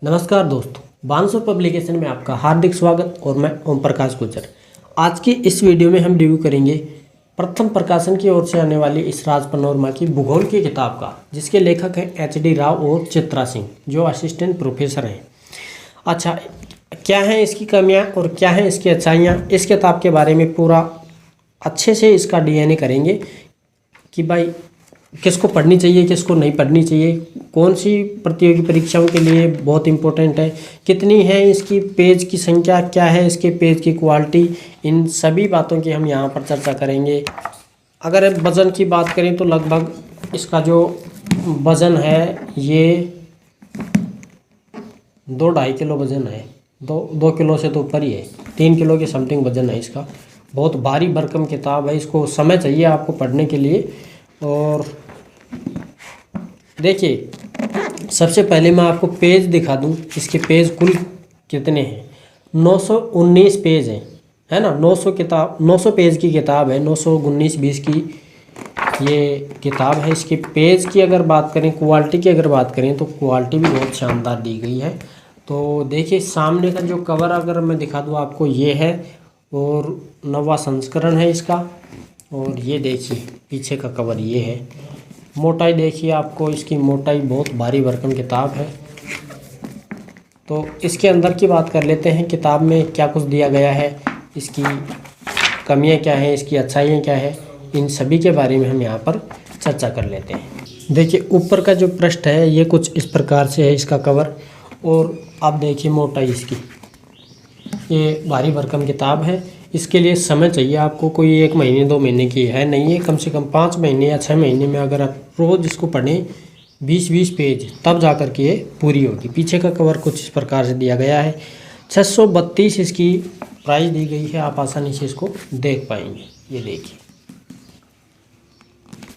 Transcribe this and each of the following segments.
नमस्कार दोस्तों, बांसुर पब्लिकेशन में आपका हार्दिक स्वागत और मैं ओम प्रकाश गुर्जर। आज की इस वीडियो में हम रिव्यू करेंगे प्रथम प्रकाशन की ओर से आने वाली इस राज पनोरमा की भूगोल की किताब का, जिसके लेखक हैं HD राव और चित्रा सिंह, जो असिस्टेंट प्रोफेसर हैं। अच्छा, क्या हैं इसकी कमियां और क्या हैं इसकी अच्छाइयां, इस किताब के बारे में पूरा अच्छे से इसका DNA करेंगे कि भाई किसको पढ़नी चाहिए, किसको नहीं पढ़नी चाहिए, कौन सी प्रतियोगी परीक्षाओं के लिए बहुत इम्पोर्टेंट है, कितनी है इसकी पेज की संख्या, क्या है इसके पेज की क्वालिटी, इन सभी बातों की हम यहाँ पर चर्चा करेंगे। अगर वज़न की बात करें तो लगभग इसका जो वज़न है ये 2-2.5 किलो वज़न है। 2 किलो से तो ऊपर ही है, 3 किलो के समथिंग वज़न है इसका। बहुत भारी भरकम किताब है, इसको समय चाहिए आपको पढ़ने के लिए। और देखिए, सबसे पहले मैं आपको पेज दिखा दूं, इसके पेज कुल कितने हैं। 919 पेज हैं, है ना। 900 पेज की किताब है, 919-20 की ये किताब है। इसके पेज की अगर बात करें, क्वालिटी की अगर बात करें तो क्वालिटी भी बहुत शानदार दी गई है। तो देखिए, सामने का जो कवर अगर मैं दिखा दूं आपको, ये है और 9वां संस्करण है इसका। और ये देखिए पीछे का कवर ये है। मोटाई देखिए, आपको इसकी मोटाई बहुत भारी भरकम किताब है। तो इसके अंदर की बात कर लेते हैं, किताब में क्या कुछ दिया गया है, इसकी कमियां क्या हैं, इसकी अच्छाइयाँ क्या है, इन सभी के बारे में हम यहाँ पर चर्चा कर लेते हैं। देखिए, ऊपर का जो पृष्ठ है ये कुछ इस प्रकार से है इसका कवर। और आप देखिए मोटाई इसकी, ये भारी भरकम किताब है। इसके लिए समय चाहिए आपको, कोई 1 महीने 2 महीने की है नहीं है, कम से कम 5 महीने या 6 महीने में अगर आप रोज़ इसको पढ़ें 20-20 पेज, तब जा कर के ये पूरी होगी। पीछे का कवर कुछ इस प्रकार से दिया गया है। 632 इसकी प्राइस दी गई है, आप आसानी से इसको देख पाएंगे। ये देखिए,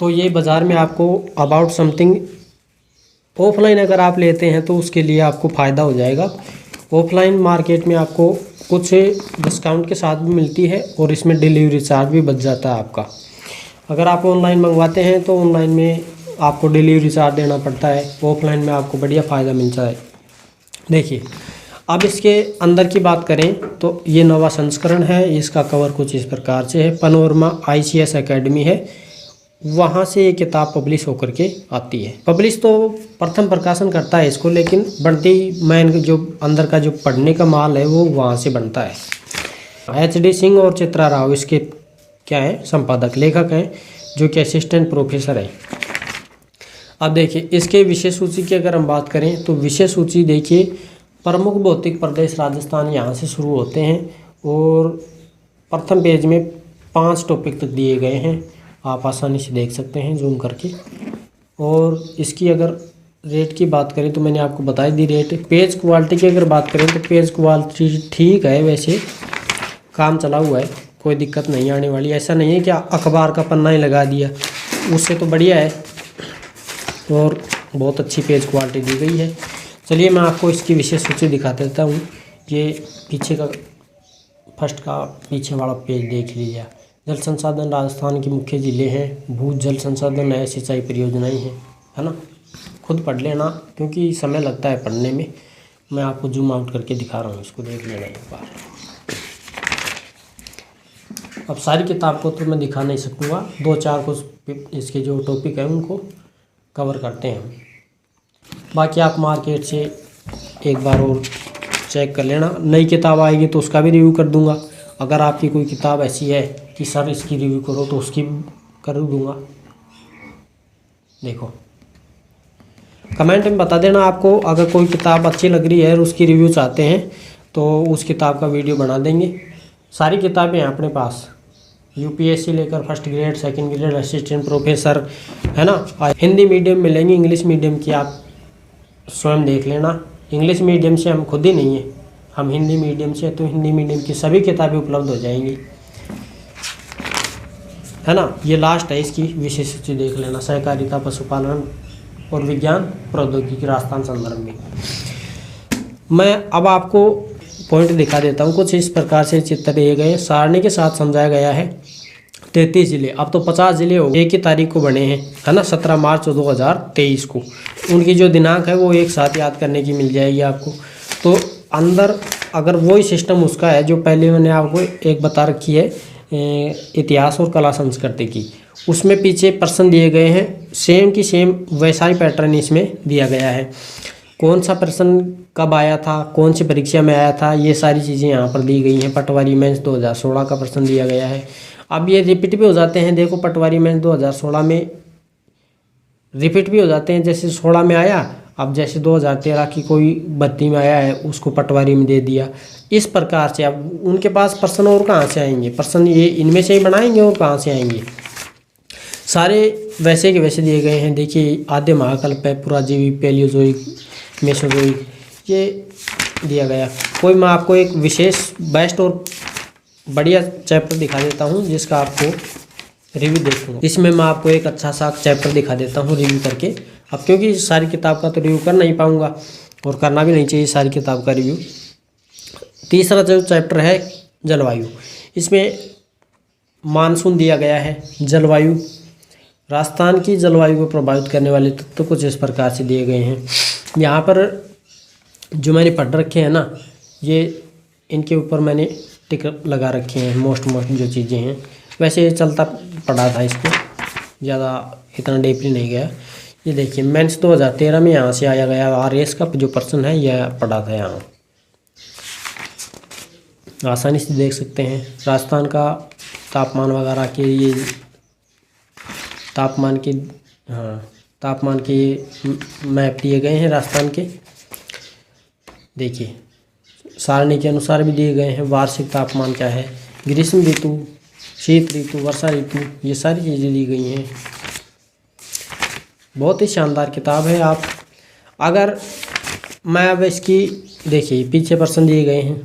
तो ये बाज़ार में आपको अबाउट समथिंग ऑफलाइन अगर आप लेते हैं तो उसके लिए आपको फ़ायदा हो जाएगा। ऑफलाइन मार्केट में आपको कुछ डिस्काउंट के साथ भी मिलती है और इसमें डिलीवरी चार्ज भी बच जाता है आपका। अगर आप ऑनलाइन मंगवाते हैं तो ऑनलाइन में आपको डिलीवरी चार्ज देना पड़ता है, ऑफलाइन में आपको बढ़िया फ़ायदा मिलता है। देखिए, अब इसके अंदर की बात करें तो ये 9वां संस्करण है। इसका कवर कुछ इस प्रकार से है। पनोरमा ICS एकेडमी है, वहाँ से ये किताब पब्लिश होकर के आती है। पब्लिश तो प्रथम प्रकाशन करता है इसको, लेकिन बढ़ती मैन जो अंदर का जो पढ़ने का माल है वो वहाँ से बनता है। HD सिंह और चित्रा राव इसके क्या है, संपादक लेखक हैं, जो कि असिस्टेंट प्रोफेसर है। अब देखिए, इसके विषय सूची की अगर हम बात करें तो विषय सूची देखिए, प्रमुख भौतिक प्रदेश राजस्थान यहाँ से शुरू होते हैं और प्रथम पेज में 5 टॉपिक तक दिए गए हैं, आप आसानी से देख सकते हैं जूम करके। और इसकी अगर रेट की बात करें तो मैंने आपको बताई दी रेट। पेज क्वालिटी की अगर बात करें तो पेज क्वालिटी ठीक है, वैसे काम चला हुआ है, कोई दिक्कत नहीं आने वाली। ऐसा नहीं है कि अखबार का पन्ना ही लगा दिया, उससे तो बढ़िया है और बहुत अच्छी पेज क्वालिटी दी गई है। चलिए मैं आपको इसकी विशेष सूची दिखा देता हूँ। ये पीछे का फर्स्ट का पीछे वाला पेज देख लीजिए। जल संसाधन राजस्थान के मुख्य ज़िले हैं, भू जल संसाधन है, सिंचाई परियोजनाएं हैं, है ना। खुद पढ़ लेना क्योंकि समय लगता है पढ़ने में। मैं आपको जूम आउट करके दिखा रहा हूँ, इसको देख लेना एक बार। अब सारी किताब को तो मैं दिखा नहीं सकूँगा, 2-4 कुछ इसके जो टॉपिक हैं उनको कवर करते हैं। बाकी आप मार्केट से एक बार और चेक कर लेना। नई किताब आएगी तो उसका भी रिव्यू कर दूँगा। अगर आपकी कोई किताब ऐसी है कि सर इसकी रिव्यू करो तो उसकी कर दूँगा। देखो, कमेंट में बता देना आपको, अगर कोई किताब अच्छी लग रही है और उसकी रिव्यू चाहते हैं तो उस किताब का वीडियो बना देंगे। सारी किताबें हैं अपने पास, UPSC लेकर first grade, second grade, assistant professor, है ना। हिंदी मीडियम मिलेंगी, इंग्लिश मीडियम की आप स्वयं देख लेना। इंग्लिश मीडियम से हम खुद ही नहीं है, हम हिंदी मीडियम से, तो हिंदी मीडियम की सभी किताबें उपलब्ध हो जाएंगी, है ना। ये लास्ट है, इसकी विशेष सूची देख लेना। सहकारिता, पशुपालन और विज्ञान प्रौद्योगिकी राजस्थान संदर्भ में। मैं अब आपको पॉइंट दिखा देता हूँ। कुछ इस प्रकार से चित्र दिए गए, सारणी के साथ समझाया गया है। 33 ज़िले, अब तो 50 ज़िले हो गए। एक ही तारीख को बने हैं, है ना, 17 मार्च 2023 को। उनकी जो दिनांक है वो एक साथ याद करने की मिल जाएगी आपको। तो अंदर अगर वही सिस्टम उसका है जो पहले मैंने आपको एक बता रखी है इतिहास और कला संस्कृति की, उसमें पीछे प्रश्न दिए गए हैं, सेम की सेम वैसा ही पैटर्न इसमें दिया गया है। कौन सा प्रश्न कब आया था, कौन सी परीक्षा में आया था, ये सारी चीज़ें यहाँ पर दी गई हैं। पटवारी मेंस 2016 का प्रश्न दिया गया है। अब ये रिपीट भी हो जाते हैं, देखो पटवारी मेंस 2016 में रिपीट भी हो जाते हैं। जैसे 16 में आया, अब जैसे 2013 की कोई भर्ती में आया है उसको पटवारी में दे दिया। इस प्रकार से अब उनके पास प्रश्न और कहाँ से आएंगे, प्रश्न ये इनमें से ही बनाएंगे और कहाँ से आएंगे। सारे वैसे के वैसे दिए गए हैं। देखिए आद्य महाकल्प है, पुराजीवी, पैलियोजोइक, मेसोजोइक, ये दिया गया। कोई मैं आपको एक विशेष बेस्ट और बढ़िया चैप्टर दिखा देता हूँ जिसका आपको रिव्यू देखूँगा। इसमें मैं आपको एक अच्छा सा चैप्टर दिखा देता हूँ रिव्यू करके। अब क्योंकि सारी किताब का तो रिव्यू कर नहीं पाऊँगा और करना भी नहीं चाहिए सारी किताब का रिव्यू। तीसरा जो चैप्टर है जलवायु, इसमें मानसून दिया गया है। जलवायु, राजस्थान की जलवायु को प्रभावित करने वाले तत्व तो कुछ इस प्रकार से दिए गए हैं। यहाँ पर जो मैंने पढ़ रखे हैं ना, ये इनके ऊपर मैंने टिक लगा रखे हैं मोस्ट जो चीज़ें हैं। वैसे ये चलता पड़ा था, इसको ज़्यादा इतना डीपली नहीं गया। ये देखिए मेंस 2013 में यहाँ से आया गया RS का जो प्रश्न है यह पड़ा था, यहाँ आसानी से देख सकते हैं। राजस्थान का तापमान वगैरह के ये तापमान के मैप दिए गए हैं राजस्थान के। देखिए सारणी के अनुसार भी दिए गए हैं। वार्षिक तापमान क्या है, ग्रीष्म ऋतु, शीत ऋतु, वर्षा ऋतु, ये सारी चीज़ें दी गई हैं। बहुत ही शानदार किताब है। आप अगर मैं अब इसकी देखिए पीछे प्रश्न दिए गए हैं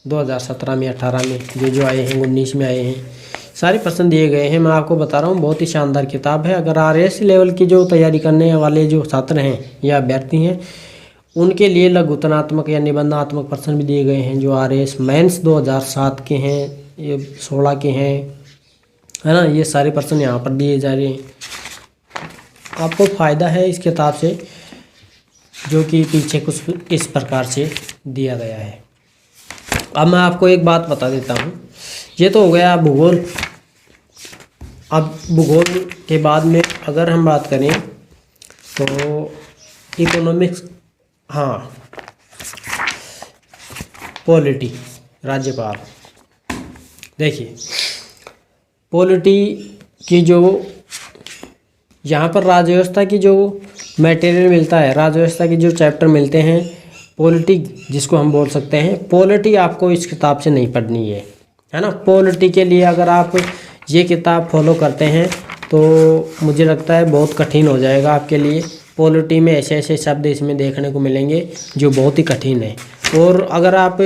2017 में, 18 में जो आए हैं, 19 में आए हैं, सारे प्रश्न दिए गए हैं। मैं आपको बता रहा हूँ बहुत ही शानदार किताब है। अगर RS लेवल की जो तैयारी करने वाले जो छात्र हैं या अभ्यर्थी हैं उनके लिए लघुतनात्मक या निबंधात्मक प्रश्न भी दिए गए हैं जो RS मेंस 2007 के हैं, ये 16 के हैं, है ना। ये सारे प्रश्न यहाँ पर दिए जा रहे हैं। आपको फ़ायदा है इस किताब से, जो कि पीछे कुछ इस प्रकार से दिया गया है। अब मैं आपको एक बात बता देता हूँ, ये तो हो गया भूगोल। अब भूगोल के बाद में अगर हम बात करें तो इकोनॉमिक्स, हाँ, पॉलिटी, राज्यपाल। देखिए पॉलिटी की जो यहाँ पर राज्यव्यवस्था की जो मटेरियल मिलता है, राज्यव्यवस्था की जो चैप्टर मिलते हैं, पॉलिटी जिसको हम बोल सकते हैं, पॉलिटी आपको इस किताब से नहीं पढ़नी है ना। पॉलिटी के लिए अगर आप ये किताब फॉलो करते हैं तो मुझे लगता है बहुत कठिन हो जाएगा आपके लिए। पॉलिटी में ऐसे ऐसे शब्द इसमें देखने को मिलेंगे जो बहुत ही कठिन है। और अगर आप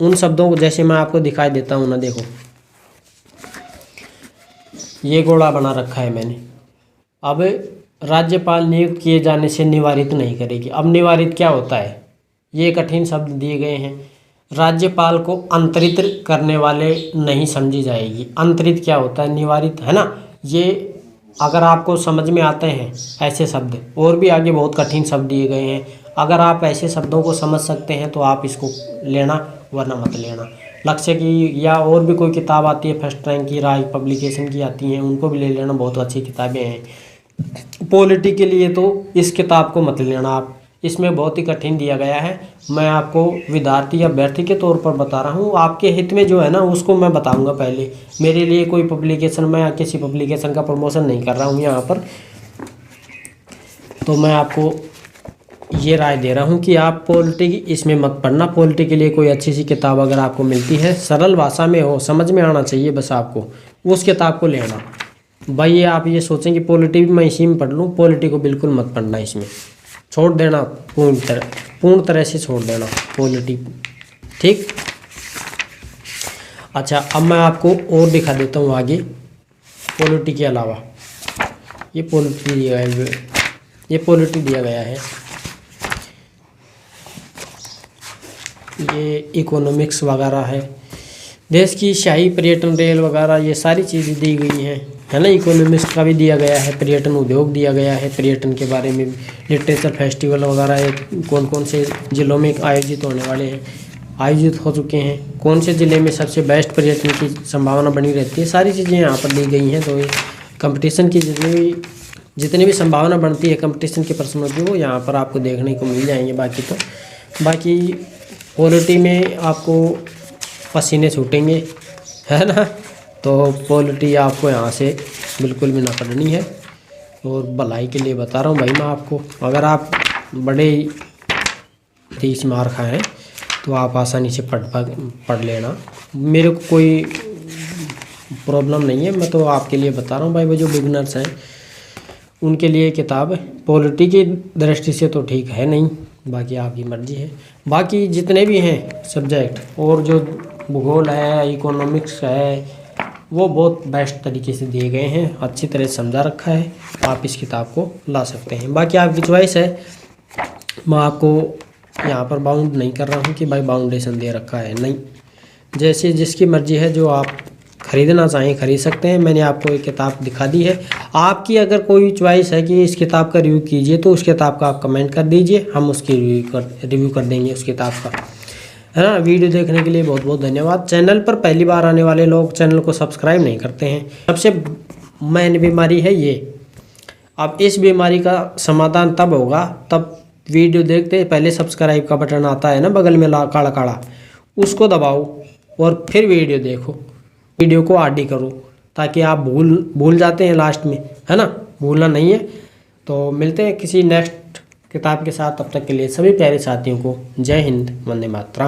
उन शब्दों को, जैसे मैं आपको दिखाई देता हूँ ना, देखो ये गोला बना रखा है मैंने। अब राज्यपाल नियुक्त किए जाने से निवारित नहीं करेगी। अब निवारित क्या होता है, ये कठिन शब्द दिए गए हैं। राज्यपाल को अंतरित करने वाले नहीं समझी जाएगी। अंतरित क्या होता है, निवारित, है ना। ये अगर आपको समझ में आते हैं ऐसे शब्द, और भी आगे बहुत कठिन शब्द दिए गए हैं। अगर आप ऐसे शब्दों को समझ सकते हैं तो आप इसको लेना, वरना मत लेना। लक्ष्य की या और भी कोई किताब आती है फर्स्ट रैंक की, राय पब्लिकेशन की आती हैं, उनको भी ले लेना, बहुत अच्छी किताबें हैं। पॉलिटी के लिए तो इस किताब को मत लेना आप, इसमें बहुत ही कठिन दिया गया है। मैं आपको विद्यार्थी या अभ्यर्थी के तौर पर बता रहा हूँ, आपके हित में जो है ना उसको मैं बताऊँगा पहले। मेरे लिए कोई पब्लिकेशन, मैं किसी पब्लिकेशन का प्रमोशन नहीं कर रहा हूँ यहाँ पर, तो मैं आपको ये राय दे रहा हूँ कि आप पॉलिटी इसमें मत पढ़ना। पॉलिटी के लिए कोई अच्छी सी किताब अगर आपको मिलती है, सरल भाषा में हो, समझ में आना चाहिए बस आपको, उस किताब को लेना। भाई आप ये सोचें कि पॉलिटी भी मैं इसी में पढ़ लूँ, पॉलिटी को बिल्कुल मत पढ़ना, इसमें छोड़ देना, पूर्ण तरह से छोड़ देना पॉलिटी, ठीक। अच्छा, अब मैं आपको और दिखा देता हूँ आगे पॉलिटी के अलावा। ये पॉलिटी दिया गया है, ये पॉलिटी दिया गया है, ये इकोनॉमिक्स वगैरह है, देश की शाही पर्यटन रेल वगैरह ये सारी चीज़ें दी गई हैं, है ना। इकोनॉमिस्ट का भी दिया गया है, पर्यटन उद्योग दिया गया है, पर्यटन के बारे में लिटरेचर फेस्टिवल वगैरह कौन कौन से ज़िलों में आयोजित होने वाले हैं, आयोजित हो चुके हैं, कौन से ज़िले में सबसे बेस्ट पर्यटन की संभावना बनी रहती है, सारी चीज़ें यहाँ पर दी गई हैं। तो कंपटीशन की जितनी भी संभावना बनती है कंपटीशन के प्रश्नों की, वो यहाँ पर आपको देखने को मिल जाएंगे। बाकी पॉलिटी में आपको पसीने छूटेंगे, है ना। तो पॉलिटी आपको यहाँ से बिल्कुल भी ना पढ़नी है। और भलाई के लिए बता रहा हूँ भाई मैं आपको, अगर आप बड़े 30 मार खाएँ तो आप आसानी से पढ़ लेना, मेरे को कोई प्रॉब्लम नहीं है। मैं तो आपके लिए बता रहा हूँ भाई, वो जो बिगनर्स हैं उनके लिए किताब पॉलिटी की दृष्टि से तो ठीक है नहीं, बाकी आपकी मर्जी है। बाकी जितने भी हैं सब्जेक्ट और जो भूगोल है, इकोनॉमिक्स है, वो बहुत बेस्ट तरीके से दिए गए हैं, अच्छी तरह समझा रखा है। आप इस किताब को ला सकते हैं, बाकी आपकी चॉइस है। मैं आपको यहाँ पर बाउंड नहीं कर रहा हूँ कि भाई बाउंडेशन दे रखा है, नहीं, जैसे जिसकी मर्जी है, जो आप ख़रीदना चाहें खरीद सकते हैं। मैंने आपको एक किताब दिखा दी है। आपकी अगर कोई चॉइस है कि इस किताब का रिव्यू कीजिए तो उस किताब का आप कमेंट कर दीजिए, हम उसकी रिव्यू कर देंगे उस किताब का, है ना। वीडियो देखने के लिए बहुत बहुत धन्यवाद। चैनल पर पहली बार आने वाले लोग चैनल को सब्सक्राइब नहीं करते हैं, सबसे मेन बीमारी है ये। अब इस बीमारी का समाधान तब होगा तब वीडियो देखते पहले सब्सक्राइब का बटन आता है ना बगल में काला काला, उसको दबाओ और फिर वीडियो देखो, वीडियो को आरडी करो, ताकि आप भूल जाते हैं लास्ट में, है ना, भूलना नहीं है। तो मिलते हैं किसी नेक्स्ट किताब के साथ, तब तक के लिए सभी प्यारे साथियों को जय हिंद, वंदे मातरम।